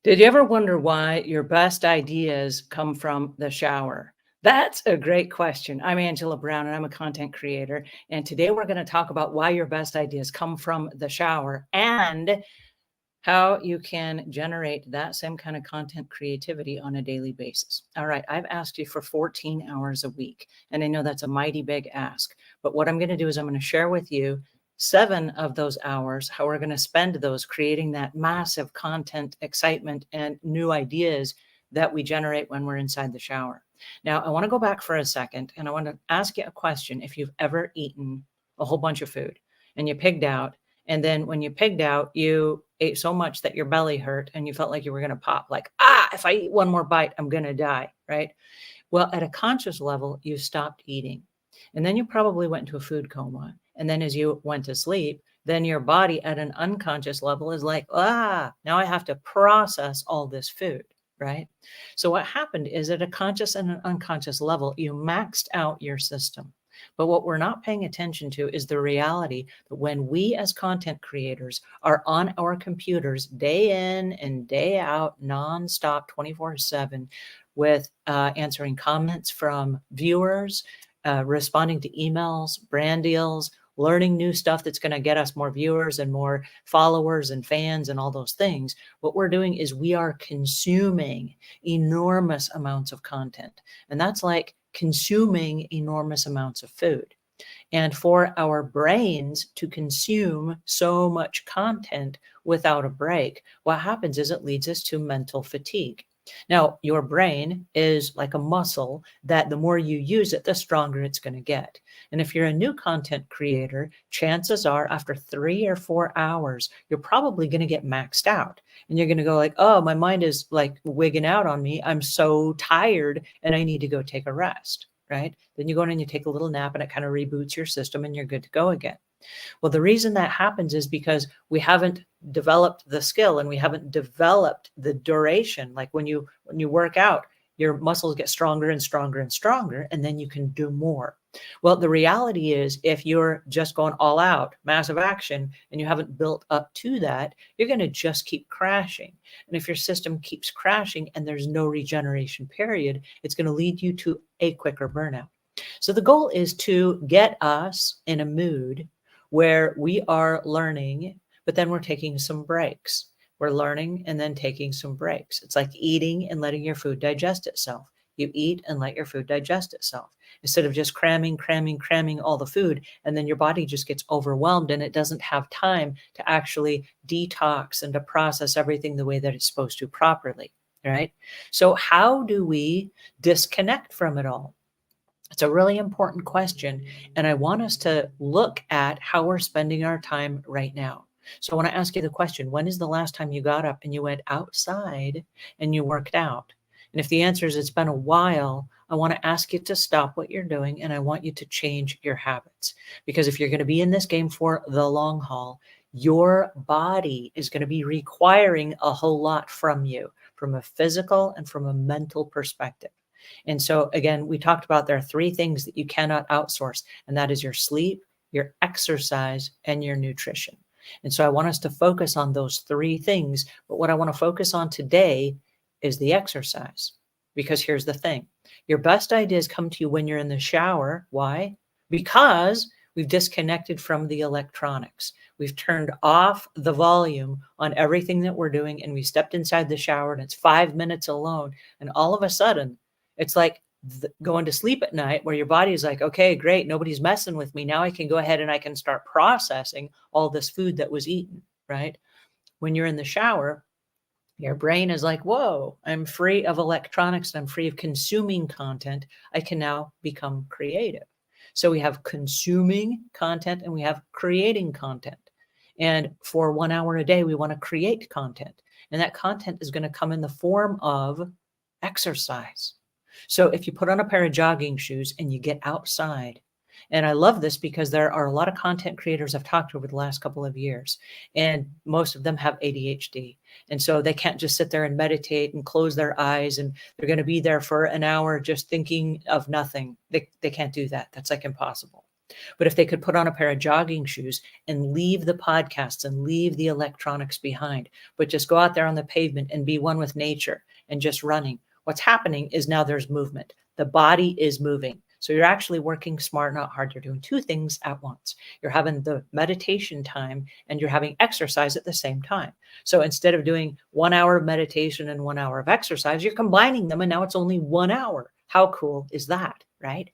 Did you ever wonder why your best ideas come from the shower? That's a great question. I'm Angela Brown and I'm a content creator. And today we're going to talk about why your best ideas come from the shower and how you can generate that same kind of content creativity on a daily basis. All right, I've asked you for 14 hours a week, and I know that's a mighty big ask. But what I'm going to do is I'm going to share with you 7 of those hours, how we're going to spend those creating that massive content, excitement, and new ideas that we generate when we're inside the shower. Now, I want to go back for a second and I want to ask you a question. If you've ever eaten a whole bunch of food and you pigged out, and then when you pigged out, you ate so much that your belly hurt and you felt like you were going to pop, like, if I eat one more bite, I'm going to die, right? Well, at a conscious level, you stopped eating. And then you probably went into a food coma. And then as you went to sleep, then your body at an unconscious level is like, now I have to process all this food, right? So what happened is at a conscious and an unconscious level, you maxed out your system. But what we're not paying attention to is the reality that when we as content creators are on our computers day in and day out, nonstop, 24/7, with answering comments from viewers, responding to emails, brand deals, learning new stuff that's going to get us more viewers and more followers and fans and all those things. What we're doing is we are consuming enormous amounts of content. And that's like consuming enormous amounts of food. And for our brains to consume so much content without a break, what happens is it leads us to mental fatigue. Now, your brain is like a muscle that the more you use it, the stronger it's going to get. And if you're a new content creator, chances are after 3 or 4 hours, you're probably going to get maxed out. And you're going to go like, oh, my mind is like wigging out on me. I'm so tired and I need to go take a rest, right? Then you go in and you take a little nap and it kind of reboots your system and you're good to go again. Well, the reason that happens is because we haven't developed the skill and we haven't developed the duration. Like when you work out, your muscles get stronger and stronger and stronger, and then you can do more. Well, the reality is if you're just going all out, massive action, and you haven't built up to that, you're going to just keep crashing. And if your system keeps crashing and there's no regeneration period, it's going to lead you to a quicker burnout. So the goal is to get us in a mood where we are learning, but then we're taking some breaks. We're learning and then taking some breaks. It's like eating and letting your food digest itself. You eat and let your food digest itself instead of just cramming all the food. And then your body just gets overwhelmed and it doesn't have time to actually detox and to process everything the way that it's supposed to properly, right? So how do we disconnect from it all? It's a really important question, and I want us to look at how we're spending our time right now. So I want to ask you the question, when is the last time you got up and you went outside and you worked out? And if the answer is it's been a while, I want to ask you to stop what you're doing and I want you to change your habits. Because if you're going to be in this game for the long haul, your body is going to be requiring a whole lot from you, from a physical and from a mental perspective. And so again, we talked about there are 3 things that you cannot outsource, and that is your sleep, your exercise, and your nutrition. And so I want us to focus on those 3 things. But what I want to focus on today is the exercise, because here's the thing. Your best ideas come to you when you're in the shower. Why? Because we've disconnected from the electronics. We've turned off the volume on everything that we're doing, and we stepped inside the shower and it's 5 minutes alone. And all of a sudden, it's like going to sleep at night where your body is like, okay, great. Nobody's messing with me. Now I can go ahead and I can start processing all this food that was eaten, right? When you're in the shower, your brain is like, whoa, I'm free of electronics. I'm free of consuming content. I can now become creative. So we have consuming content and we have creating content. And for 1 hour a day, we want to create content. And that content is going to come in the form of exercise. So if you put on a pair of jogging shoes and you get outside, and I love this because there are a lot of content creators I've talked to over the last couple of years, and most of them have ADHD. And so they can't just sit there and meditate and close their eyes, and they're going to be there for an hour just thinking of nothing. They can't do that. That's like impossible. But if they could put on a pair of jogging shoes and leave the podcasts and leave the electronics behind, but just go out there on the pavement and be one with nature and just running, what's happening is now there's movement. The body is moving. So you're actually working smart, not hard. You're doing two things at once. You're having the meditation time and you're having exercise at the same time. So instead of doing 1 hour of meditation and 1 hour of exercise, you're combining them and now it's only 1 hour. How cool is that, right?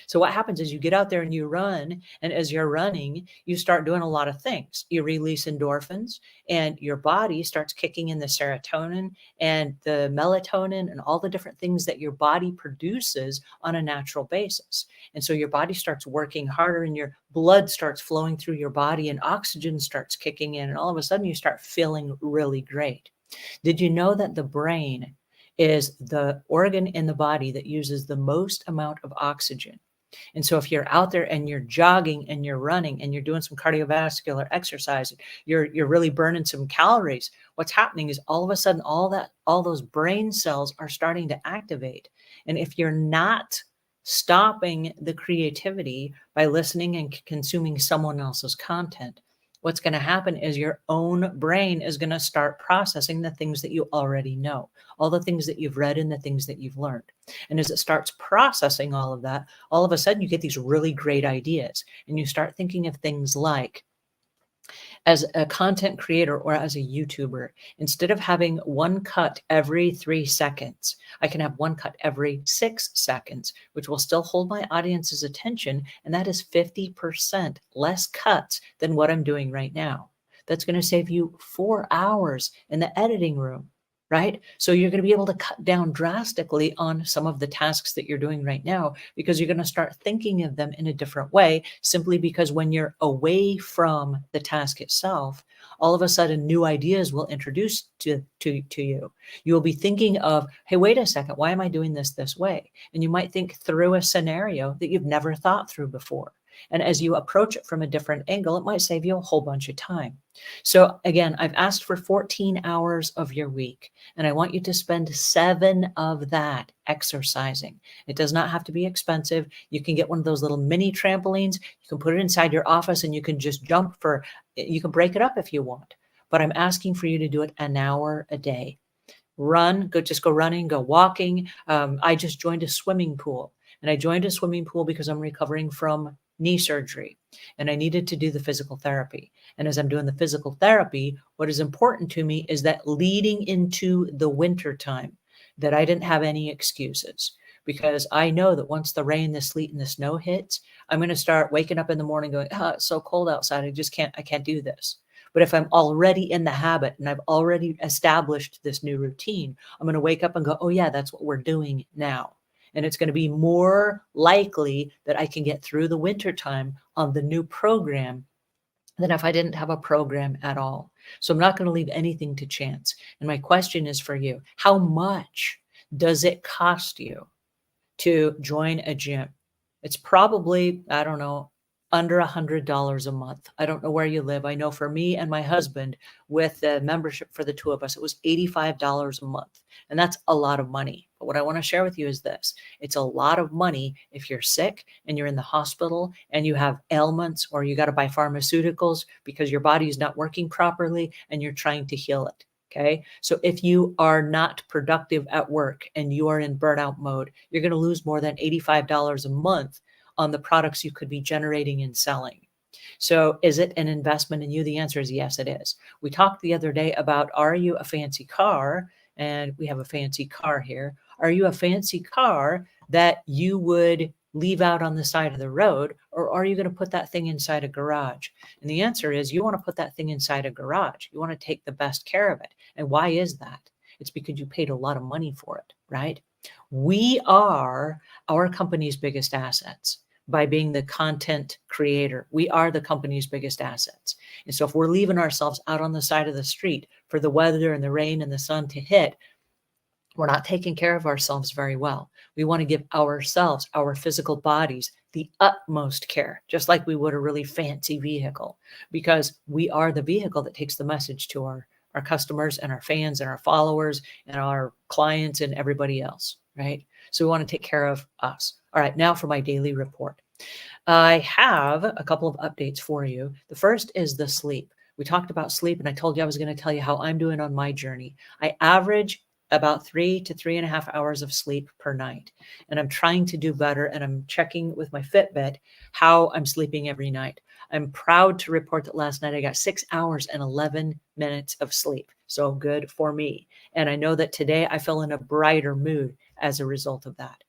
So what happens is you get out there and you run, and as you're running, you start doing a lot of things. You release endorphins and your body starts kicking in the serotonin and the melatonin and all the different things that your body produces on a natural basis. And so your body starts working harder and your blood starts flowing through your body and oxygen starts kicking in, and all of a sudden you start feeling really great. Did you know that the brain is the organ in the body that uses the most amount of oxygen? And so if you're out there and you're jogging and you're running and you're doing some cardiovascular exercise, you're really burning some calories, what's happening is all of a sudden all those brain cells are starting to activate. And if you're not stopping the creativity by listening and consuming someone else's content, what's going to happen is your own brain is going to start processing the things that you already know, all the things that you've read and the things that you've learned. And as it starts processing all of that, all of a sudden you get these really great ideas and you start thinking of things like, as a content creator or as a YouTuber, instead of having one cut every 3 seconds, I can have one cut every 6 seconds, which will still hold my audience's attention. And that is 50% less cuts than what I'm doing right now. That's going to save you 4 hours in the editing room, right? So you're going to be able to cut down drastically on some of the tasks that you're doing right now, because you're going to start thinking of them in a different way, simply because when you're away from the task itself, all of a sudden new ideas will introduce to you. You will be thinking of, hey, wait a second, why am I doing this way? And you might think through a scenario that you've never thought through before. And as you approach it from a different angle, it might save you a whole bunch of time. So again, I've asked for 14 hours of your week, and I want you to spend 7 of that exercising. It does not have to be expensive. You can get one of those little mini trampolines. You can put it inside your office and you can just you can break it up if you want. But I'm asking for you to do it an hour a day. Just go running, go walking. I just joined a swimming pool, and I joined a swimming pool because I'm recovering from knee surgery and I needed to do the physical therapy. And as I'm doing the physical therapy, what is important to me is that leading into the winter time, that I didn't have any excuses, because I know that once the rain, the sleet, and the snow hits, I'm going to start waking up in the morning going, it's so cold outside. I can't do this. But if I'm already in the habit and I've already established this new routine, I'm going to wake up and go, oh yeah, that's what we're doing now. And it's going to be more likely that I can get through the winter time on the new program than if I didn't have a program at all. So I'm not going to leave anything to chance. And my question is for you: how much does it cost you to join a gym? It's probably, I don't know, under $100 a month. I don't know where you live. I know for me and my husband, with the membership for the two of us, it was $85 a month. And that's a lot of money. But what I want to share with you is this: it's a lot of money if you're sick and you're in the hospital and you have ailments, or you got to buy pharmaceuticals because your body is not working properly and you're trying to heal it. Okay. So if you are not productive at work and you are in burnout mode, you're going to lose more than $85 a month on the products you could be generating and selling. So is it an investment in you? The answer is yes, it is. We talked the other day about, are you a fancy car? And we have a fancy car here. Are you a fancy car that you would leave out on the side of the road, or are you going to put that thing inside a garage? And the answer is, you want to put that thing inside a garage. You want to take the best care of it. And why is that? It's because you paid a lot of money for it, right? We are our company's biggest assets. By being the content creator, we are the company's biggest assets. And so if we're leaving ourselves out on the side of the street for the weather and the rain and the sun to hit, we're not taking care of ourselves very well. We want to give ourselves, our physical bodies, the utmost care, just like we would a really fancy vehicle, because we are the vehicle that takes the message to our customers and our fans and our followers and our clients and everybody else, right? So we want to take care of us. All right, now for my daily report. I have a couple of updates for you. The first is the sleep. We talked about sleep, and I told you I was going to tell you how I'm doing on my journey. I average about 3 to 3.5 hours of sleep per night, and I'm trying to do better. And I'm checking with my Fitbit how I'm sleeping every night. I'm proud to report that last night I got 6 hours and 11 minutes of sleep. So good for me. And I know that today I feel in a brighter mood as a result of that.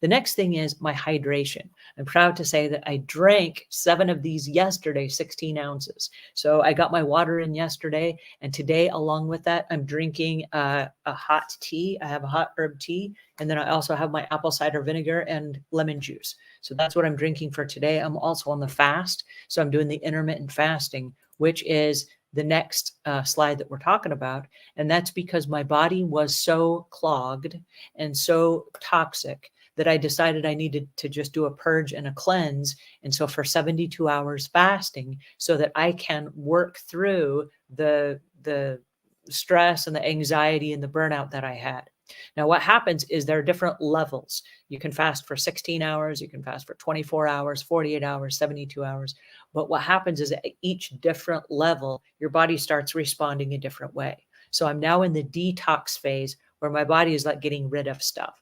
The next thing is my hydration. I'm proud to say that I drank 7 of these yesterday, 16 ounces. So I got my water in yesterday. And today, along with that, I'm drinking a hot tea. I have a hot herb tea. And then I also have my apple cider vinegar and lemon juice. So that's what I'm drinking for today. I'm also on the fast. So I'm doing the intermittent fasting, which is the next slide that we're talking about. And that's because my body was so clogged and so toxic that I decided I needed to just do a purge and a cleanse. And so for 72 hours fasting, so that I can work through the stress and the anxiety and the burnout that I had. Now, what happens is there are different levels. You can fast for 16 hours, you can fast for 24 hours, 48 hours, 72 hours. But what happens is at each different level, your body starts responding a different way. So I'm now in the detox phase where my body is like getting rid of stuff.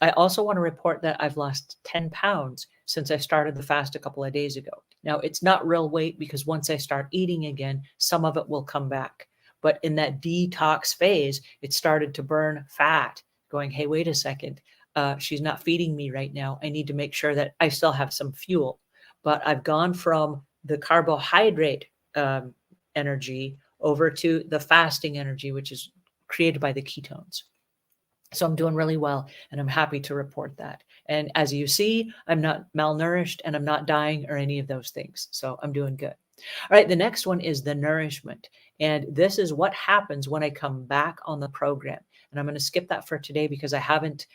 I also want to report that I've lost 10 pounds since I started the fast a couple of days ago. Now, it's not real weight because once I start eating again, some of it will come back. But in that detox phase, it started to burn fat, going, hey, wait a second. She's not feeding me right now. I need to make sure that I still have some fuel. But I've gone from the carbohydrate energy over to the fasting energy, which is created by the ketones. So I'm doing really well, and I'm happy to report that. And as you see, I'm not malnourished and I'm not dying or any of those things. So I'm doing good. All right, the next one is the nourishment. And this is what happens when I come back on the program. And I'm going to skip that for today because I haven't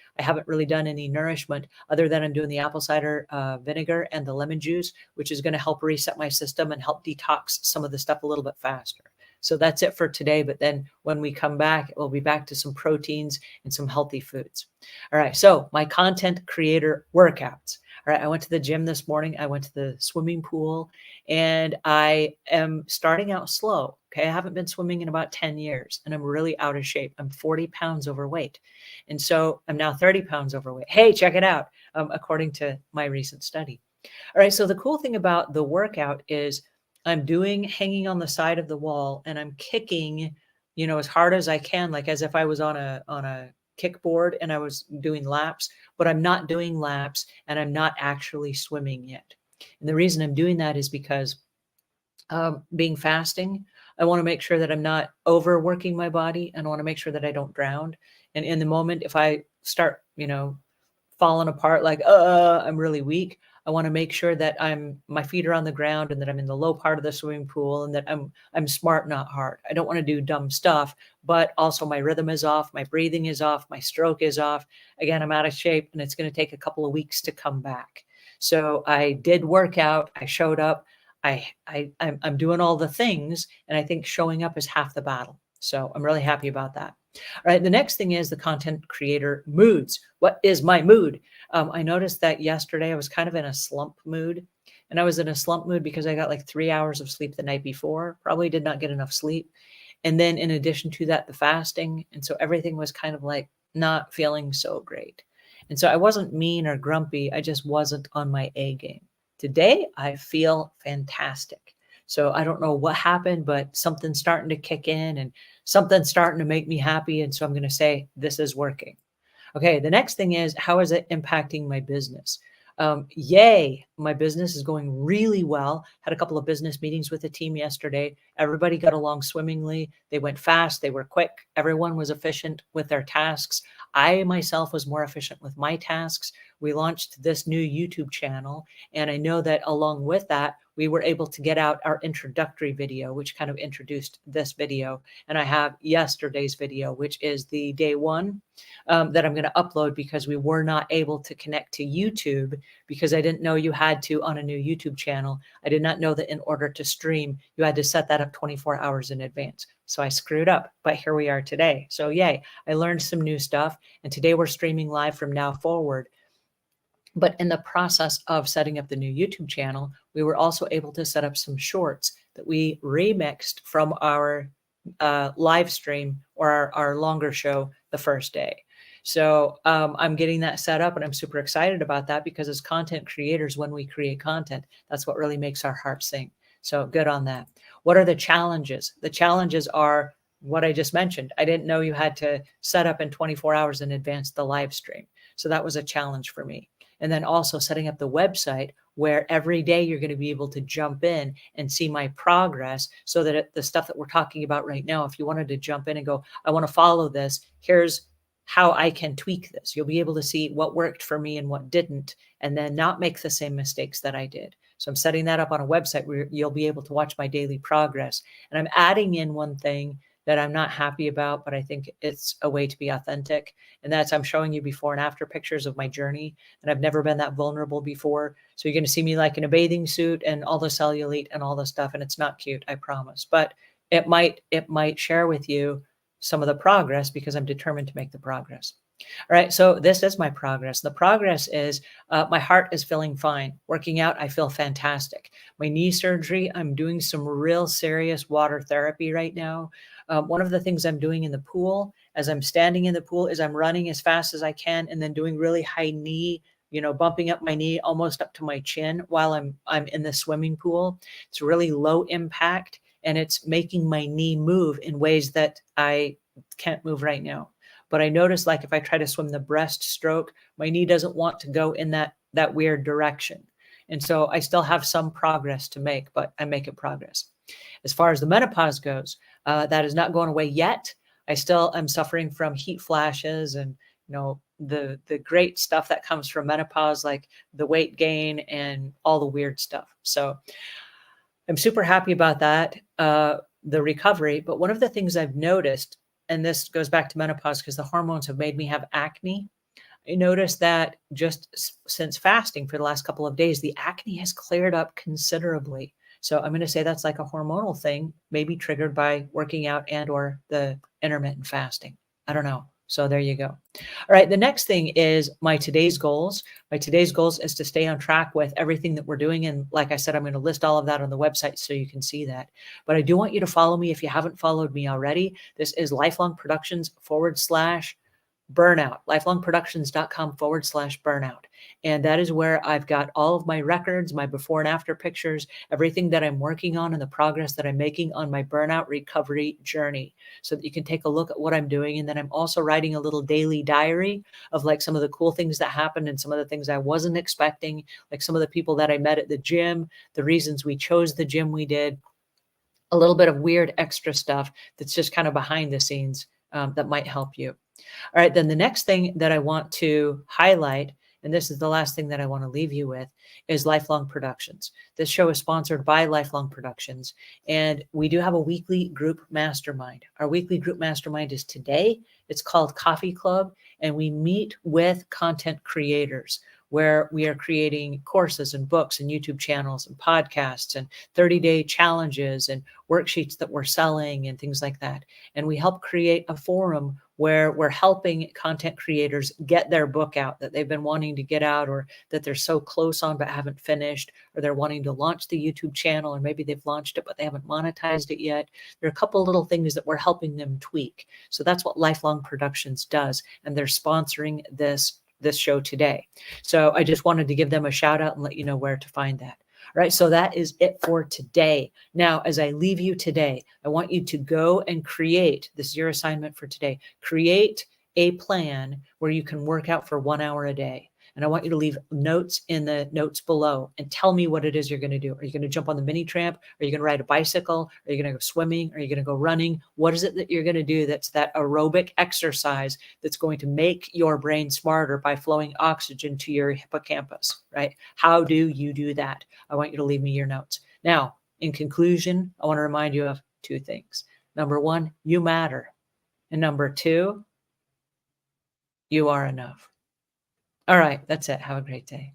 really done any nourishment other than I'm doing the apple cider vinegar and the lemon juice, which is going to help reset my system and help detox some of the stuff a little bit faster. So that's it for today. But then when we come back, we'll be back to some proteins and some healthy foods. All right. So my content creator workouts. All right. I went to the gym this morning. I went to the swimming pool, and I am starting out slow. Okay. I haven't been swimming in about 10 years, and I'm really out of shape. I'm 40 pounds overweight. And so I'm now 30 pounds overweight. Hey, check it out. According to my recent study. All right. So the cool thing about the workout is I'm doing hanging on the side of the wall, and I'm kicking, as hard as I can, like as if I was on a kickboard and I was doing laps, but I'm not doing laps and I'm not actually swimming yet. And the reason I'm doing that is because being fasting, I want to make sure that I'm not overworking my body, and I want to make sure that I don't drown. And in the moment, if I start, falling apart, like, I'm really weak, I want to make sure that my feet are on the ground and that I'm in the low part of the swimming pool and that I'm smart, not hard. I don't want to do dumb stuff, but also my rhythm is off, my breathing is off, my stroke is off. Again, I'm out of shape, and it's going to take a couple of weeks to come back. So I did work out. I showed up. I'm doing all the things, and I think showing up is half the battle. So I'm really happy about that. All right. The next thing is the content creator moods. What is my mood? I noticed that yesterday I was kind of in a slump mood, and I was in a slump mood because I got like 3 hours of sleep the night before, probably did not get enough sleep. And then in addition to that, the fasting. And so everything was kind of like not feeling so great. And so I wasn't mean or grumpy. I just wasn't on my A game. Today, I feel fantastic. So I don't know what happened, but something's starting to kick in and something's starting to make me happy. And so I'm going to say, this is working. Okay, the next thing is, how is it impacting my business? Yay, my business is going really well. Had a couple of business meetings with the team yesterday. Everybody got along swimmingly. They went fast. They were quick. Everyone was efficient with their tasks. I myself was more efficient with my tasks. We launched this new YouTube channel, and I know that along with that, we were able to get out our introductory video, which kind of introduced this video. And I have yesterday's video, which is the day one that I'm going to upload because we were not able to connect to YouTube because I didn't know you had to on a new YouTube channel. I did not know that in order to stream, you had to set that up 24 hours in advance. So I screwed up, but here we are today. So yay, I learned some new stuff. And today we're streaming live from now forward. But in the process of setting up the new YouTube channel, we were also able to set up some shorts that we remixed from our live stream or our longer show the first day. So I'm getting that set up and I'm super excited about that because as content creators, when we create content, that's what really makes our heart sing. So good on that. What are the challenges? The challenges are what I just mentioned. I didn't know you had to set up in 24 hours in advance the live stream. So that was a challenge for me. And then also setting up the website where every day you're going to be able to jump in and see my progress so that the stuff that we're talking about right now, if you wanted to jump in and go, I want to follow this, here's how I can tweak this. You'll be able to see what worked for me and what didn't, and then not make the same mistakes that I did. So I'm setting that up on a website where you'll be able to watch my daily progress. And I'm adding in one thing that I'm not happy about, but I think it's a way to be authentic. And that's I'm showing you before and after pictures of my journey. And I've never been that vulnerable before. So you're going to see me like in a bathing suit and all the cellulite and all the stuff. And it's not cute, I promise. But it might share with you some of the progress because I'm determined to make the progress. All right, so this is my progress. The progress is my heart is feeling fine. Working out, I feel fantastic. My knee surgery, I'm doing some real serious water therapy right now. One of the things I'm doing in the pool, as I'm standing in the pool, is I'm running as fast as I can and then doing really high knee, bumping up my knee almost up to my chin while I'm in the swimming pool. It's really low impact and it's making my knee move in ways that I can't move right now. But I notice like if I try to swim the breaststroke, my knee doesn't want to go in that weird direction. And so I still have some progress to make, but I'm making progress. As far as the menopause goes, that is not going away yet. I still am suffering from heat flashes and the great stuff that comes from menopause, like the weight gain and all the weird stuff. So I'm super happy about that, the recovery. But one of the things I've noticed, and this goes back to menopause because the hormones have made me have acne. I noticed that just since fasting for the last couple of days, the acne has cleared up considerably. So I'm going to say that's like a hormonal thing, maybe triggered by working out and or the intermittent fasting. I don't know. So there you go. All right. The next thing is my today's goals. My today's goals is to stay on track with everything that we're doing. And like I said, I'm going to list all of that on the website so you can see that. But I do want you to follow me if you haven't followed me already. This is Lifelong Productions /burnout, lifelongproductions.com/burnout. And that is where I've got all of my records, my before and after pictures, everything that I'm working on and the progress that I'm making on my burnout recovery journey so that you can take a look at what I'm doing. And then I'm also writing a little daily diary of like some of the cool things that happened and some of the things I wasn't expecting, like some of the people that I met at the gym, the reasons we chose the gym we did, a little bit of weird extra stuff that's just kind of behind the scenes that might help you. All right, then the next thing that I want to highlight, and this is the last thing that I want to leave you with, is Lifelong Productions. This show is sponsored by Lifelong Productions, and we do have a weekly group mastermind. Our weekly group mastermind is today. It's called Coffee Club, and we meet with content creators where we are creating courses and books and YouTube channels and podcasts and 30-day challenges and worksheets that we're selling and things like that. And we help create a forum where we're helping content creators get their book out that they've been wanting to get out or that they're so close on but haven't finished, or they're wanting to launch the YouTube channel, or maybe they've launched it but they haven't monetized it yet. There are a couple little things that we're helping them tweak. So that's what Lifelong Productions does, and they're sponsoring this show today. So I just wanted to give them a shout out and let you know where to find that. All right, so that is it for today. Now, as I leave you today, I want you to go and create, this is your assignment for today, create a plan where you can work out for 1 hour a day. And I want you to leave notes in the notes below and tell me what it is you're going to do. Are you going to jump on the mini tramp? Are you going to ride a bicycle? Are you going to go swimming? Are you going to go running? What is it that you're going to do that's that aerobic exercise that's going to make your brain smarter by flowing oxygen to your hippocampus, right? How do you do that? I want you to leave me your notes. Now, in conclusion, I want to remind you of 2 things. Number 1, you matter. And number 2, you are enough. All right, that's it. Have a great day.